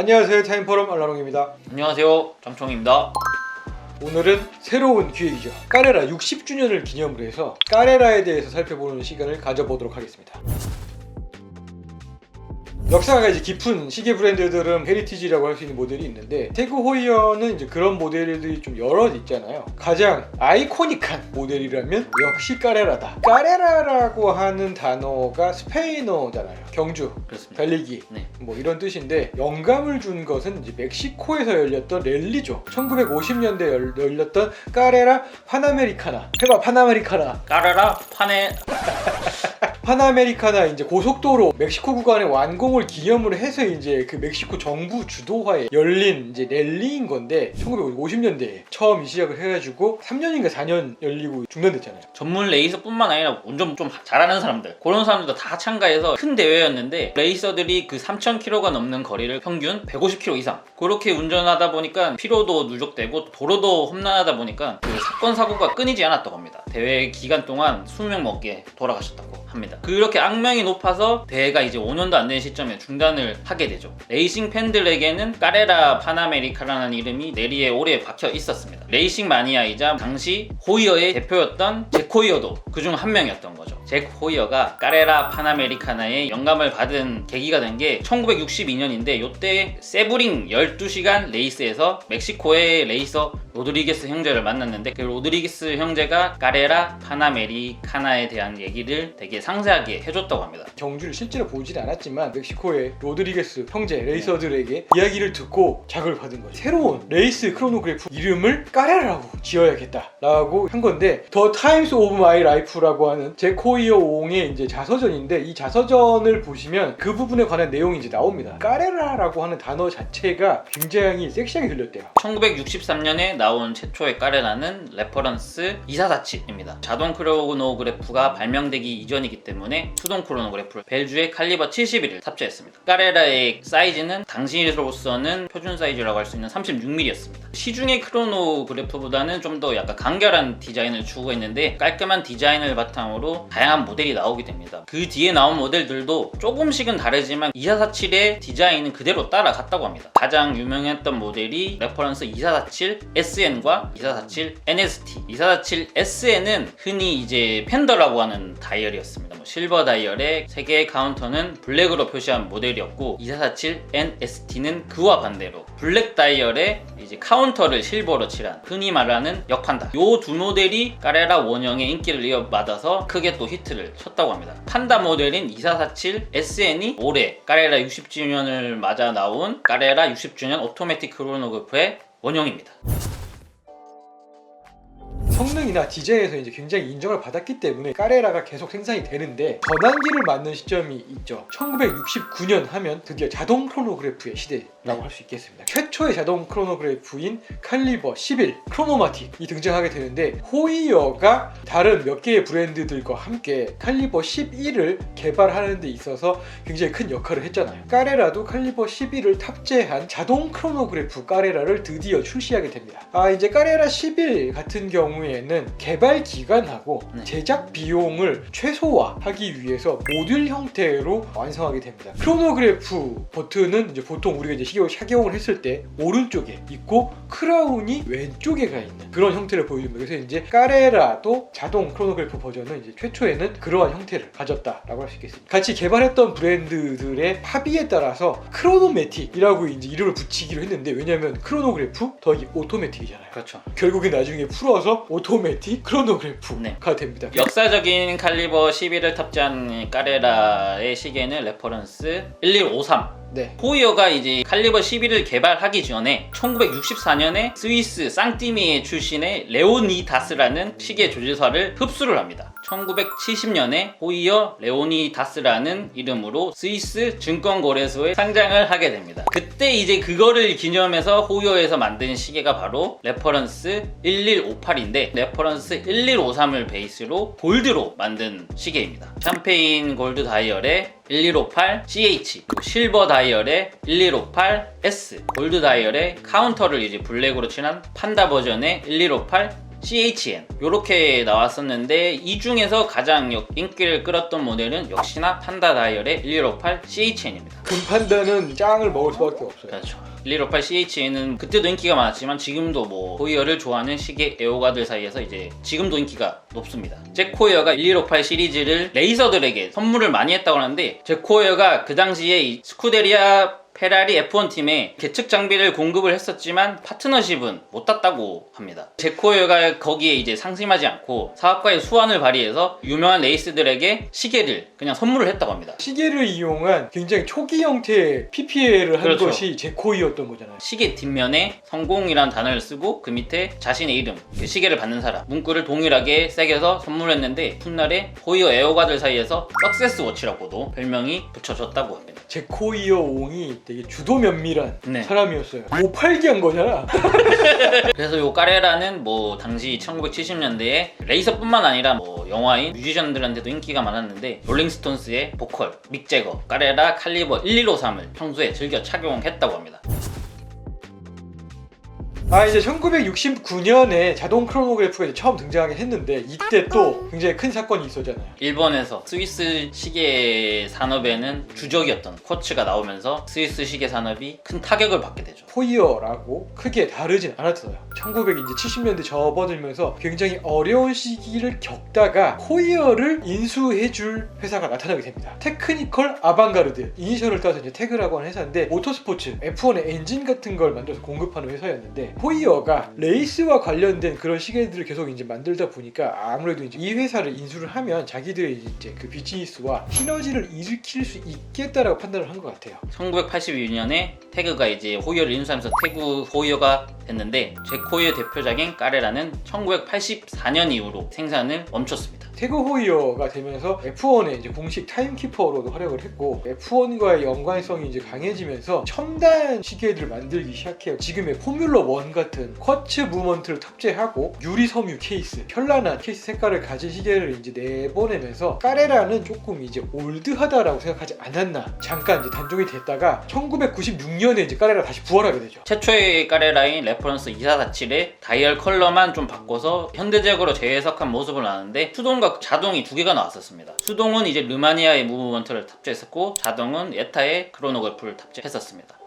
안녕하세요, 타임포럼 알라롱입니다. 안녕하세요, 장총입니다. 오늘은 새로운 기획이죠. 까레라 60주년을 기념으로 해서 까레라에 대해서 살펴보는 시간을 가져보도록 하겠습니다. 역사가 이제 깊은 시계 브랜드들은 헤리티지라고 할 수 있는 모델이 있는데 태그 호이어는 이제 그런 모델들이 좀 여러 있잖아요. 가장 아이코닉한 모델이라면 역시 까레라다. 까레라라고 하는 단어가 스페인어잖아요. 경주, 그렇습니다. 달리기, 네. 뭐 이런 뜻인데 영감을 준 것은 이제 멕시코에서 열렸던 랠리죠. 1950년대에 열렸던 까레라 파나메리카나. 해봐, 파나메리카나. 까라라 판에 파나메리카나 이제 고속도로 멕시코 구간의 완공을 기념으로 해서 이제 그 멕시코 정부 주도하에 열린 이제 랠리인 건데 1950년대에 처음 시작을 해가지고 3년인가 4년 열리고 중단됐잖아요. 전문 레이서뿐만 아니라 운전 좀 잘하는 사람들, 그런 사람들도 다 참가해서 큰 대회였는데 레이서들이 그 3,000km가 넘는 거리를 평균 150km 이상 그렇게 운전하다 보니까 피로도 누적되고 도로도 험난하다 보니까 그 사건 사고가 끊이지 않았다고 합니다. 대회 기간 동안 수명 넘게 돌아가셨다고 합니다. 그렇게 악명이 높아서 대회가 이제 5년도 안 된 시점에 중단을 하게 되죠. 레이싱 팬들에게는 까레라 파나메리카라는 이름이 내리에 오래 박혀 있었습니다. 레이싱 마니아이자 당시 호이어의 대표였던 잭 호이어도 그중 한 명이었던 거죠. 잭 호이어가 까레라 파나메리카나의 영감을 받은 계기가 된 게 1962년인데 이때 세브링 12시간 레이스에서 멕시코의 레이서 로드리게스 형제를 만났는데 그 로드리게스 형제가 까레라 파나메리카나에 대한 얘기를 되게 상세하게 해줬다고 합니다. 경주를 실제로 보진 않았지만 멕시코의 로드리게스 형제 레이서들에게 이야기를 듣고 자극을 받은 거죠. 새로운 레이스 크로노그래프 이름을 까레라라고 지어야겠다라고 한 건데 더 타임스 오브 마이 라이프라고 하는 잭 호이어 옹의 이제 자서전인데 이 자서전을 보시면 그 부분에 관한 내용이 이제 나옵니다. 까레라라고 하는 단어 자체가 굉장히 섹시하게 들렸대요. 1963년에 나온 최초의 까레라는 레퍼런스 2447입니다. 자동 크로노그래프가 발명되기 이전이기 때문에 수동 크로노그래프를 벨주의 칼리버 71을 탑재했습니다. 까레라의 사이즈는 당시로서는 표준 사이즈라고 할 수 있는 36mm였습니다. 시중의 크로노그래프보다는 좀 더 약간 간결한 디자인을 추구했는데 깔끔한 디자인을 바탕으로 다양한 모델이 나오게 됩니다. 그 뒤에 나온 모델들도 조금씩은 다르지만 2447의 디자인은 그대로 따라갔다고 합니다. 가장 유명했던 모델이 레퍼런스 2447 SN과 2447 NST. 2447 SN은 흔히 이제 팬더라고 하는 다이얼이었습니다. 실버 다이얼의 3개의 카운터는 블랙으로 표시한 모델이었고 2447 NST는 그와 반대로 블랙 다이얼에 이제 카운터를 실버로 칠한 흔히 말하는 역판다. 요 두 모델이 까레라 원형의 인기를 이어받아서 크게 또 히트를 쳤다고 합니다. 판다 모델인 2447 SN이 올해 까레라 60주년을 맞아 나온 까레라 60주년 오토매틱 크로노그래프의 원형입니다. 성능이나 디자인에서 이제 굉장히 인정을 받았기 때문에 까레라가 계속 생산이 되는데 전환기를 맞는 시점이 있죠. 1969년 하면 드디어 자동 크로노그래프의 시대라고 할 수 있겠습니다. 최초의 자동 크로노그래프인 칼리버 11 크로노마틱이 등장하게 되는데 호이어가 다른 몇 개의 브랜드들과 함께 칼리버 11을 개발하는 데 있어서 굉장히 큰 역할을 했잖아요. 까레라도 칼리버 11을 탑재한 자동 크로노그래프 까레라를 드디어 출시하게 됩니다. 이제 까레라 11 같은 경우에는 개발 기간하고 제작 비용을 최소화하기 위해서 모듈 형태로 완성하게 됩니다. 크로노그래프 버튼은 이제 보통 우리가 이제 착용을 했을 때 오른쪽에 있고 크라운이 왼쪽에 가 있는 그런 형태를 보여줍니다. 그래서 이제 까레라도 자동 크로노그래프 버전은 이제 최초에는 그러한 형태를 가졌다라고 할 수 있겠습니다. 같이 개발했던 브랜드들의 합의에 따라서 크로노매틱이라고 이제 이름을 붙이기로 했는데 왜냐하면 크로노그래프 더하기 오토매틱이잖아요. 그렇죠. 결국에 나중에 풀어서 오토매틱 크로노그래프가 됩니다. 역사적인 칼리버 11을 탑재한 까레라의 시계는 레퍼런스 1153. 네. 호이어가 이제 칼리버 11을 개발하기 전에 1964년에 스위스 쌍띠미에 출신의 레오니다스라는 시계 조제사를 흡수를 합니다. 1970년에 호이어 레오니다스라는 이름으로 스위스 증권거래소에 상장을 하게 됩니다. 그때 이제 그거를 기념해서 호이어에서 만든 시계가 바로 레퍼런스 1158인데 레퍼런스 1153을 베이스로 골드로 만든 시계입니다. 샴페인 골드 다이얼에 1158 CH 그리고 실버 다이얼에 1158 S 골드 다이얼에 카운터를 이제 블랙으로 칠한 판다 버전의 1158 CHN 이렇게 나왔었는데 이 중에서 가장 인기를 끌었던 모델은 역시나 판다 다이얼의 1158 CHN입니다. 금판다는 짱을 먹을 수밖에 없어요. 그렇죠. 1158 CHN은 그때도 인기가 많았지만 지금도 뭐 호이어를 좋아하는 시계 애호가들 사이에서 이제 지금도 인기가 높습니다. 잭 호이어가 1158 시리즈를 레이서들에게 선물을 많이 했다고 하는데 잭 호이어가 그 당시에 이 스쿠데리아 페라리 F1 팀에 계측 장비를 공급을 했었지만 파트너십은 못 땄다고 합니다. 잭 호이어가 거기에 이제 상심하지 않고 사업가의 수완을 발휘해서 유명한 레이스들에게 시계를 그냥 선물을 했다고 합니다. 시계를 이용한 굉장히 초기 형태의 PPL을 한 그렇죠. 것이 제코이였던 거잖아요. 시계 뒷면에 성공이란 단어를 쓰고 그 밑에 자신의 이름, 그 시계를 받는 사람 문구를 동일하게 새겨서 선물했는데 훗날에 호이어 애호가들 사이에서 석세스 워치라고도 별명이 붙여졌다고 합니다. 제코이어 옹이 되게 주도 면밀한 네. 사람이었어요. 뭐 팔기 한 거잖아. 그래서 요 까레라는 뭐 당시 1970년대에 레이서뿐만 아니라 뭐 영화인 뮤지션들한테도 인기가 많았는데 롤링스톤스의 보컬 믹 제거 까레라 칼리버 1153을 평소에 즐겨 착용했다고 합니다. 이제 1969년에 자동 크로노그래프가 이제 처음 등장하긴 했는데 이때 또 굉장히 큰 사건이 있었잖아요. 일본에서 스위스 시계 산업에는 주적이었던 쿼츠가 나오면서 스위스 시계 산업이 큰 타격을 받게 되죠. 호이어라고 크게 다르진 않았어요. 1970년대 접어들면서 굉장히 어려운 시기를 겪다가 호이어를 인수해줄 회사가 나타나게 됩니다. 테크니컬 아방가르드, 이니셜을 따서 이제 태그라고 하는 회사인데 모터스포츠, F1의 엔진 같은 걸 만들어서 공급하는 회사였는데 호이어가 레이스와 관련된 그런 시계들을 계속 이제 만들다 보니까 아무래도 이제 이 회사를 인수를 하면 자기들의 이제 그 비즈니스와 시너지를 일으킬 수 있겠다라고 판단을 한 것 같아요. 1982년에 태그가 이제 호이어를 인수하면서 태그 호이어가 됐는데 잭 호이어 대표작인 까레라는 1984년 이후로 생산을 멈췄습니다. 태그 호이어가 되면서 F1의 이제 공식 타임키퍼로도 활약을 했고 F1과의 연관성이 이제 강해지면서 첨단 시계들을 만들기 시작해요. 지금의 포뮬러 1 같은 쿼츠 무브먼트를 탑재하고 유리 섬유 케이스, 현란한 케이스 색깔을 가진 시계를 이제 내보내면서 까레라는 조금 이제 올드하다라고 생각하지 않았나 잠깐 이제 단종이 됐다가 1996년에 이제 까레라 다시 부활하게 되죠. 최초의 까레라인 레퍼런스 2447의 다이얼 컬러만 좀 바꿔서 현대적으로 재해석한 모습을 나는데 수동과 자동이 두 개가 나왔었습니다. 수동은 이제 르마니아의 무브먼트를 탑재했었고 자동은 예타의 크로노그래프를 탑재했었습니다.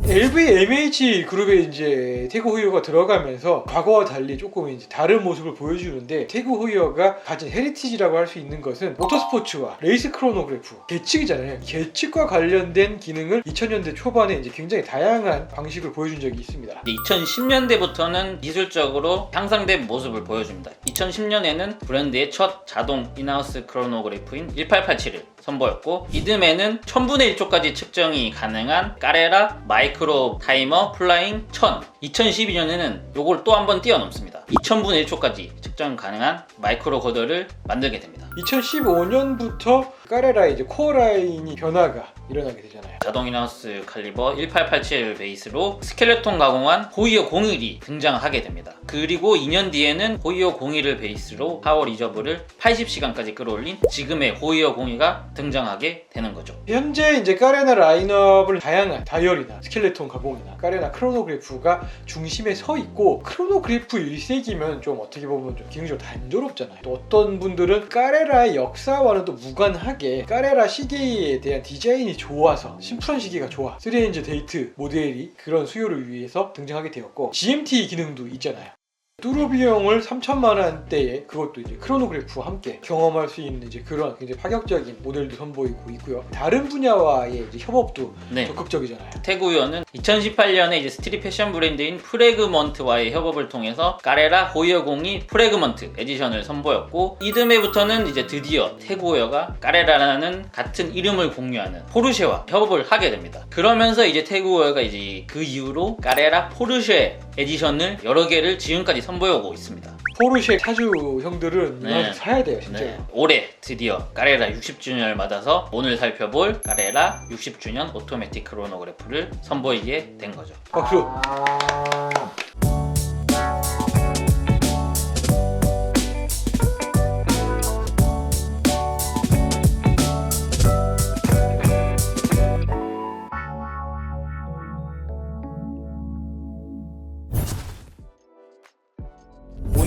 LVMH 그룹에 이제 태그 호이어가 들어가면서 과거와 달리 조금 이제 다른 모습을 보여주는데 태그 호이어가 가진 헤리티지라고 할 수 있는 것은 모터스포츠와 레이스 크로노그래프, 계측이잖아요. 계측과 관련된 기능을 2000년대 초반에 이제 굉장히 다양한 방식을 보여준 적이 있습니다. 2010년대부터는 기술적으로 향상된 모습을 보여줍니다. 2010년에는 브랜드의 첫 자동 인하우스 크로노그래프인 1887을 선보였고 이듬해는 1000분의 1초까지 측정이 가능한 까레라 마이크로 타이머 플라잉 1000 2012년에는 요걸 또 한 번 뛰어넘습니다. 2000분의 1초까지 측정 가능한 마이크로 거더를 만들게 됩니다. 2015년부터 까레라의 이제 코어 라인이 변화가 일어나게 되잖아요. 자동 인하우스 칼리버 1887 베이스로 스켈레톤 가공한 호이어 01이 등장하게 됩니다. 그리고 2년 뒤에는 호이어 01을 베이스로 파워 리저브를 80시간까지 끌어올린 지금의 호이어 02가 등장하게 되는 거죠. 현재 이제 까레나 라인업을 다양한 다이얼이나 스켈레톤 가공이나 까레나 크로노그래프가 중심에 서 있고 크로노그래프 1세기면 좀 어떻게 보면 좀 기능적으로 단조롭잖아요. 또 어떤 분들은 까레라의 역사와는 또 무관하게 까레라 시계에 대한 디자인이 좋아서 심플한 시계가 좋아 3레인지 데이트 모델이 그런 수요를 위해서 등장하게 되었고 GMT 기능도 있잖아요. 뚜루비용을 3천만 원대에 그것도 이제 크로노그래프와 함께 경험할 수 있는 이제 그런 굉장히 파격적인 모델도 선보이고 있고요. 다른 분야와의 이제 협업도 적극적이잖아요. 태그 호이어는 2018년에 이제 스트릿 패션 브랜드인 프레그먼트와의 협업을 통해서 까레라 호이어 02 프레그먼트 에디션을 선보였고 이듬해부터는 이제 드디어 태그 호이어가 까레라라는 같은 이름을 공유하는 포르쉐와 협업을 하게 됩니다. 그러면서 이제 태그 호이어가 이제 그 이후로 까레라 포르쉐 에디션을 여러 개를 지금까지 선보여오고 있습니다. 포르쉐 차주 형들은 이만큼 사야 돼요, 진짜. 올해 드디어 까레라 60주년을 맞아서 오늘 살펴볼 까레라 60주년 오토매틱 크로노그래프를 선보이게 된 거죠. 박수.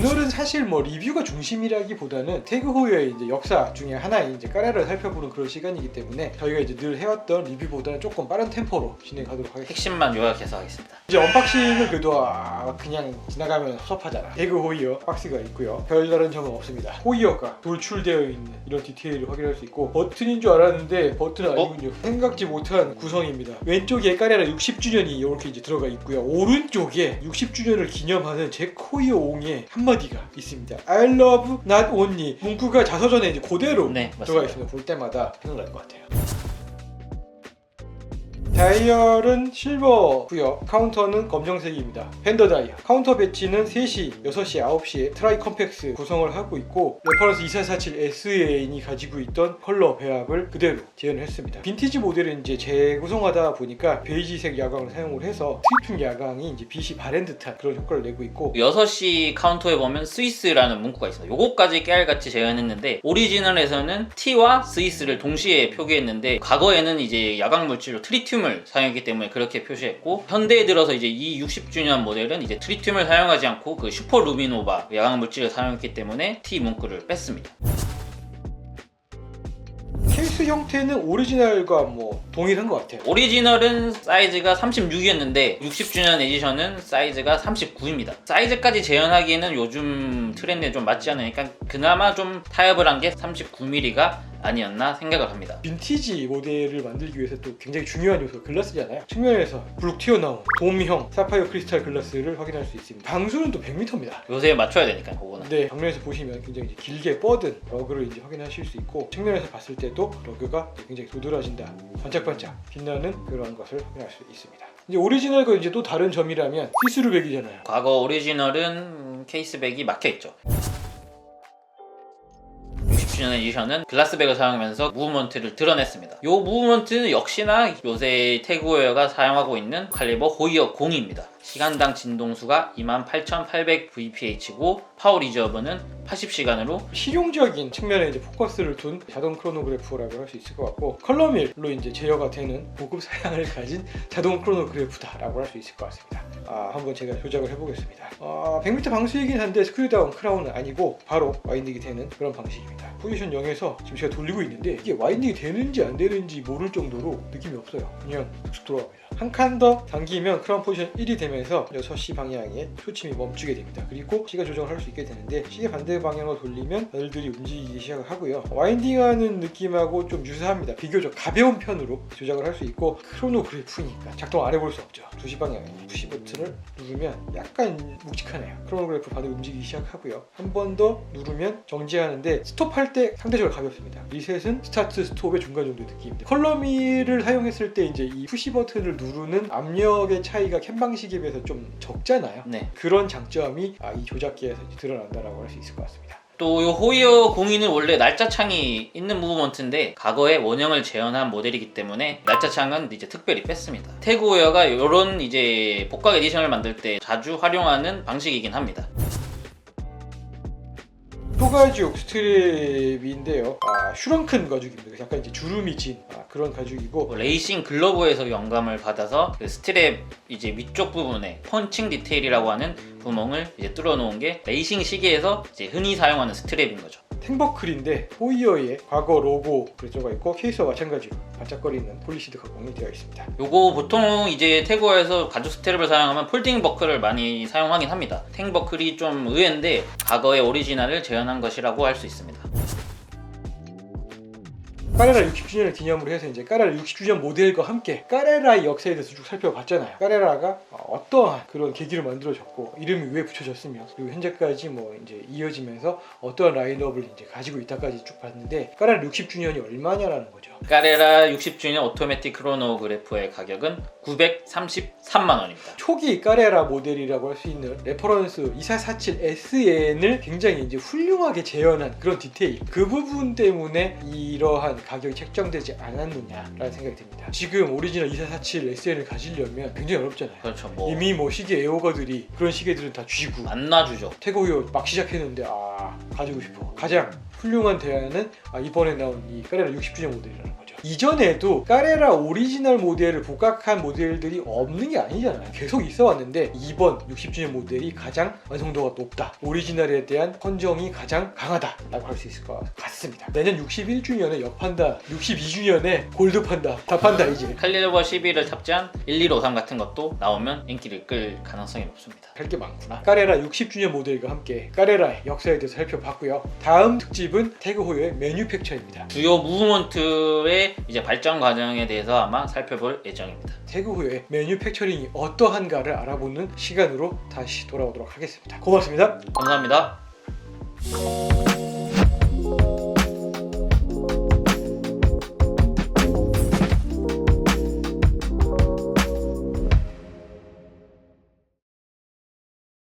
오늘은 사실 뭐 리뷰가 중심이라기보다는 태그 호이어의 이제 역사 중에 하나인 이제 까레라를 살펴보는 그런 시간이기 때문에 저희가 이제 늘 해왔던 리뷰보다는 조금 빠른 템포로 진행하도록 하겠습니다. 핵심만 요약해서 하겠습니다. 이제 언박싱을 그래도 그냥 지나가면 섭섭하잖아. 태그 호이어 박스가 있고요. 별다른 점은 없습니다. 호이어가 돌출되어 있는 이런 디테일을 확인할 수 있고 버튼인 줄 알았는데 버튼은 아니군요. 생각지 못한 구성입니다. 왼쪽에 까레라 60주년이 이렇게 이제 들어가 있고요. 오른쪽에 60주년을 기념하는 잭 호이어 옹의 한마디가 있습니다. I love not only 문구가 자서전에 이제 그대로 네, 들어가 있습니다. 볼 때마다 생각날 것 같아요. 다이얼은 실버고요. 카운터는 검정색입니다. 밴더 다이얼. 카운터 배치는 3시, 6시, 9시에 트라이 컴팩스 구성을 하고 있고 레퍼런스 2447 SAN이 가지고 있던 컬러 배합을 그대로 재현을 했습니다. 빈티지 모델은 이제 재구성하다 보니까 베이지색 야광을 사용을 해서 트리핑 야광이 이제 빛이 바랜 듯한 그런 효과를 내고 있고 6시 카운터에 보면 스위스라는 문구가 있어요. 요거까지 깨알같이 재현했는데 오리지널에서는 T와 스위스를 동시에 표기했는데 과거에는 이제 야광 물질로 트리튬을 사용했기 때문에 그렇게 표시했고 현대에 들어서 이제 이 60주년 모델은 이제 트리튬을 사용하지 않고 그 슈퍼 루미노바 야광 물질을 사용했기 때문에 T 문구를 뺐습니다. 케이스 형태는 오리지널과 뭐 동일한 것 같아요. 오리지널은 사이즈가 36이었는데 60주년 에디션은 사이즈가 39입니다. 사이즈까지 재현하기에는 요즘 트렌드에 좀 맞지 않으니까 그나마 좀 타협을 한 게 39mm가 아니었나 생각을 합니다. 빈티지 모델을 만들기 위해서 또 굉장히 중요한 요소가 글라스잖아요. 측면에서 불룩 튀어나온 돔형 사파이어 크리스탈 글라스를 확인할 수 있습니다. 방수는 또 100m입니다. 요새 맞춰야 되니까 그거는. 네, 정면에서 보시면 굉장히 이제 길게 뻗은 러그를 이제 확인하실 수 있고 측면에서 봤을 때도 러그가 굉장히 도드라진다, 반짝반짝 빛나는 그런 것을 확인할 수 있습니다. 이제 오리지널과 이제 또 다른 점이라면 시스루백이잖아요. 과거 오리지널은 케이스백이 막혀있죠. 60주년 에디션은 글라스백을 사용하면서 무브먼트를 드러냈습니다. 이 무브먼트는 역시나 요새 태그웨어가 사용하고 있는 칼리버 호이어 0입니다. 시간당 진동수가 28800 vph고 파워 리저브는 80시간으로 실용적인 측면에 이제 포커스를 둔 자동 크로노그래프라고 할 수 있을 것 같고 컬러밀로 이제 제어가 되는 고급 사양을 가진 자동 크로노그래프다라고 할 수 있을 것 같습니다. 한번 제가 조작을 해보겠습니다. 100m 방수이긴 한데 스크류다운 크라운은 아니고 바로 와인딩이 되는 그런 방식입니다. 포지션 0에서 지금 제가 돌리고 있는데 이게 와인딩이 되는지 안 되는지 모를 정도로 느낌이 없어요. 그냥 툭툭 돌아갑니다. 한 칸 더 당기면 크라운 포지션 1이 되면서 6시 방향에 초침이 멈추게 됩니다. 그리고 시간 조정을 할 수 있게 되는데 시계 반대 방향으로 돌리면 열들이 움직이기 시작을 하고요. 와인딩하는 느낌하고 좀 유사합니다. 비교적 가벼운 편으로 조작을 할 수 있고 크로노그래프니까 작동 안 해볼 수 없죠. 2시 방향에 푸시 버튼을 누르면 약간 묵직하네요. 크로노그래프 반대 움직이기 시작하고요. 한 번 더 누르면 정지하는데 스톱할 때 상대적으로 가볍습니다. 리셋은 스타트 스톱의 중간 정도의 느낌입니다. 컬러미를 사용했을 때 이제 이 푸시 버튼을 누르는 압력의 차이가 캔 방식에 비해서 좀 적잖아요. 네. 그런 장점이 이 조작기에서 이제 드러난다라고 할 수 있을 것 같습니다. 또 이 호이어 02는 원래 날짜창이 있는 무브먼트인데 과거에 원형을 재현한 모델이기 때문에 날짜창은 이제 특별히 뺐습니다. 태그웨어가 이런 이제 복각 에디션을 만들 때 자주 활용하는 방식이긴 합니다. 소가죽 스트랩인데요. 슈렁큰 가죽입니다. 약간 이제 주름이 진 그런 가죽이고 레이싱 글러브에서 영감을 받아서 그 스트랩 이제 위쪽 부분에 펀칭 디테일이라고 하는 구멍을 이제 뚫어 놓은 게 레이싱 시계에서 이제 흔히 사용하는 스트랩인 거죠. 탱버클인데 호이어의 과거 로고 들어가 있고 케이스와 마찬가지로 반짝거리는 폴리시드 가공이 되어 있습니다. 요거 보통 이제 태그웨어에서 가죽 스트랩을 사용하면 폴딩 버클을 많이 사용하긴 합니다. 탱 버클이 좀 의외인데 과거의 오리지널을 재현한 것이라고 할 수 있습니다. 까레라 60주년을 기념으로 해서 이제 까레라 60주년 모델과 함께 까레라의 역사에 대해서 쭉 살펴봤잖아요. 까레라가 어떠한 그런 계기를 만들어졌고 이름이 왜 붙여졌으며 그리고 현재까지 뭐 이제 이어지면서 어떠한 라인업을 이제 가지고 있다까지 쭉 봤는데 까레라 60주년이 얼마냐라는 거죠. 까레라 60주년 오토매틱 크로노그래프의 가격은 933만 원입니다. 초기 까레라 모델이라고 할 수 있는 레퍼런스 2447 SN을 굉장히 이제 훌륭하게 재현한 그런 디테일, 그 부분 때문에 이러한 가격이 책정되지 않았느냐라는 생각이 듭니다. 지금 오리지널 2447 SN을 가지려면 굉장히 어렵잖아요. 그렇죠. 뭐 이미 뭐 시계 애호가들이 그런 시계들은 다 쥐고 안 놔주죠. 태그웨어 막 시작했는데 가지고 싶어. 가장 훌륭한 대안은 이번에 나온 이 까레라 60주년 모델이라는 거죠. 이전에도 까레라 오리지널 모델을 복각한 모델들이 없는 게 아니잖아요. 계속 있어 왔는데 이번 60주년 모델이 가장 완성도가 높다, 오리지널에 대한 헌정이 가장 강하다라고 할 수 있을 것 같습니다. 내년 61주년에 역판다, 62주년에 골드판다, 다 판다 이제. 칼리버 11을 탑재한 1153 같은 것도 나오면 인기를 끌 가능성이 높습니다. 할 게 많구나. 까레라 60주년 모델과 함께 까레라의 역사에 대해서 살펴봤고요. 다음 특집은 태그 호요의 매뉴팩처입니다. 주요 무브먼트의 이제 발전 과정에 대해서 아마 살펴볼 예정입니다. 태그 호요의 매뉴팩처링이 어떠한가를 알아보는 시간으로 다시 돌아오도록 하겠습니다. 고맙습니다. 감사합니다.